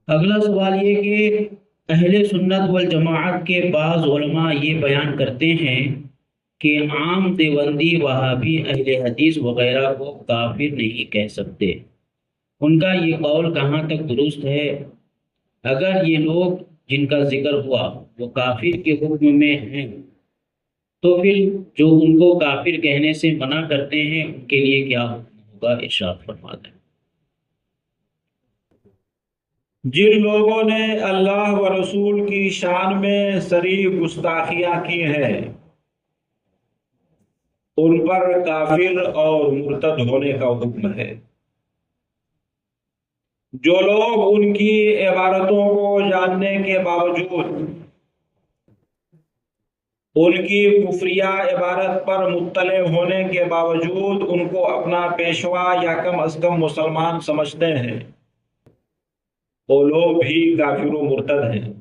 اگلا سوال یہ کہ اہل سنت والجماعت کے بعض علماء یہ بیان کرتے ہیں کہ عام دیوبندی وہابی اہل حدیث وغیرہ کو کافر نہیں کہہ سکتے، ان کا یہ قول کہاں تک درست ہے؟ اگر یہ لوگ جن کا ذکر ہوا وہ کافر کے حکم میں ہیں تو پھر جو ان کو کافر کہنے سے منع کرتے ہیں ان کے لیے کیا حکم ہوگا؟ ارشاد فرما دیں۔ جن لوگوں نے اللہ و رسول کی شان میں صریح گستاخیاں کی ہیں ان پر کافر اور مرتد ہونے کا حکم ہے۔ جو لوگ ان کی عبارتوں کو جاننے کے باوجود ان کی کفریہ عبارت پر مطلع ہونے کے باوجود ان کو اپنا پیشوا یا کم از کم مسلمان سمجھتے ہیں، وہ لوگ بھی کافر و مرتد ہیں۔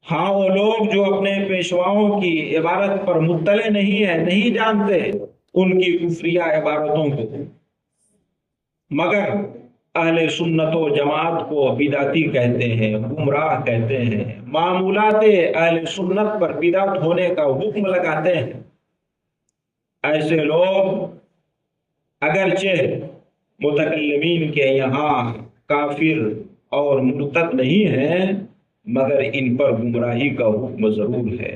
ہاں، وہ لوگ جو اپنے پیشواؤں کی عبارت پر مطلع نہیں ہیں، نہیں جانتے ان کی کفریہ عبارتوں کو، مگر اہل سنت و جماعت کو بدعتی کہتے ہیں، گمراہ کہتے ہیں، معمولات اہل سنت پر بدعت ہونے کا حکم لگاتے ہیں، ایسے لوگ اگرچہ متکلمین کے یہاں کافر اور مرتد نہیں ہیں مگر ان پر گمراہی کا حکم ضرور ہے،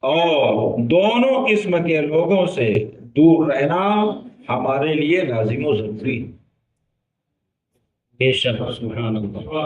اور دونوں قسم کے لوگوں سے دور رہنا ہمارے لیے لازم و ضروری ہے۔ بے شک، سبحان اللہ۔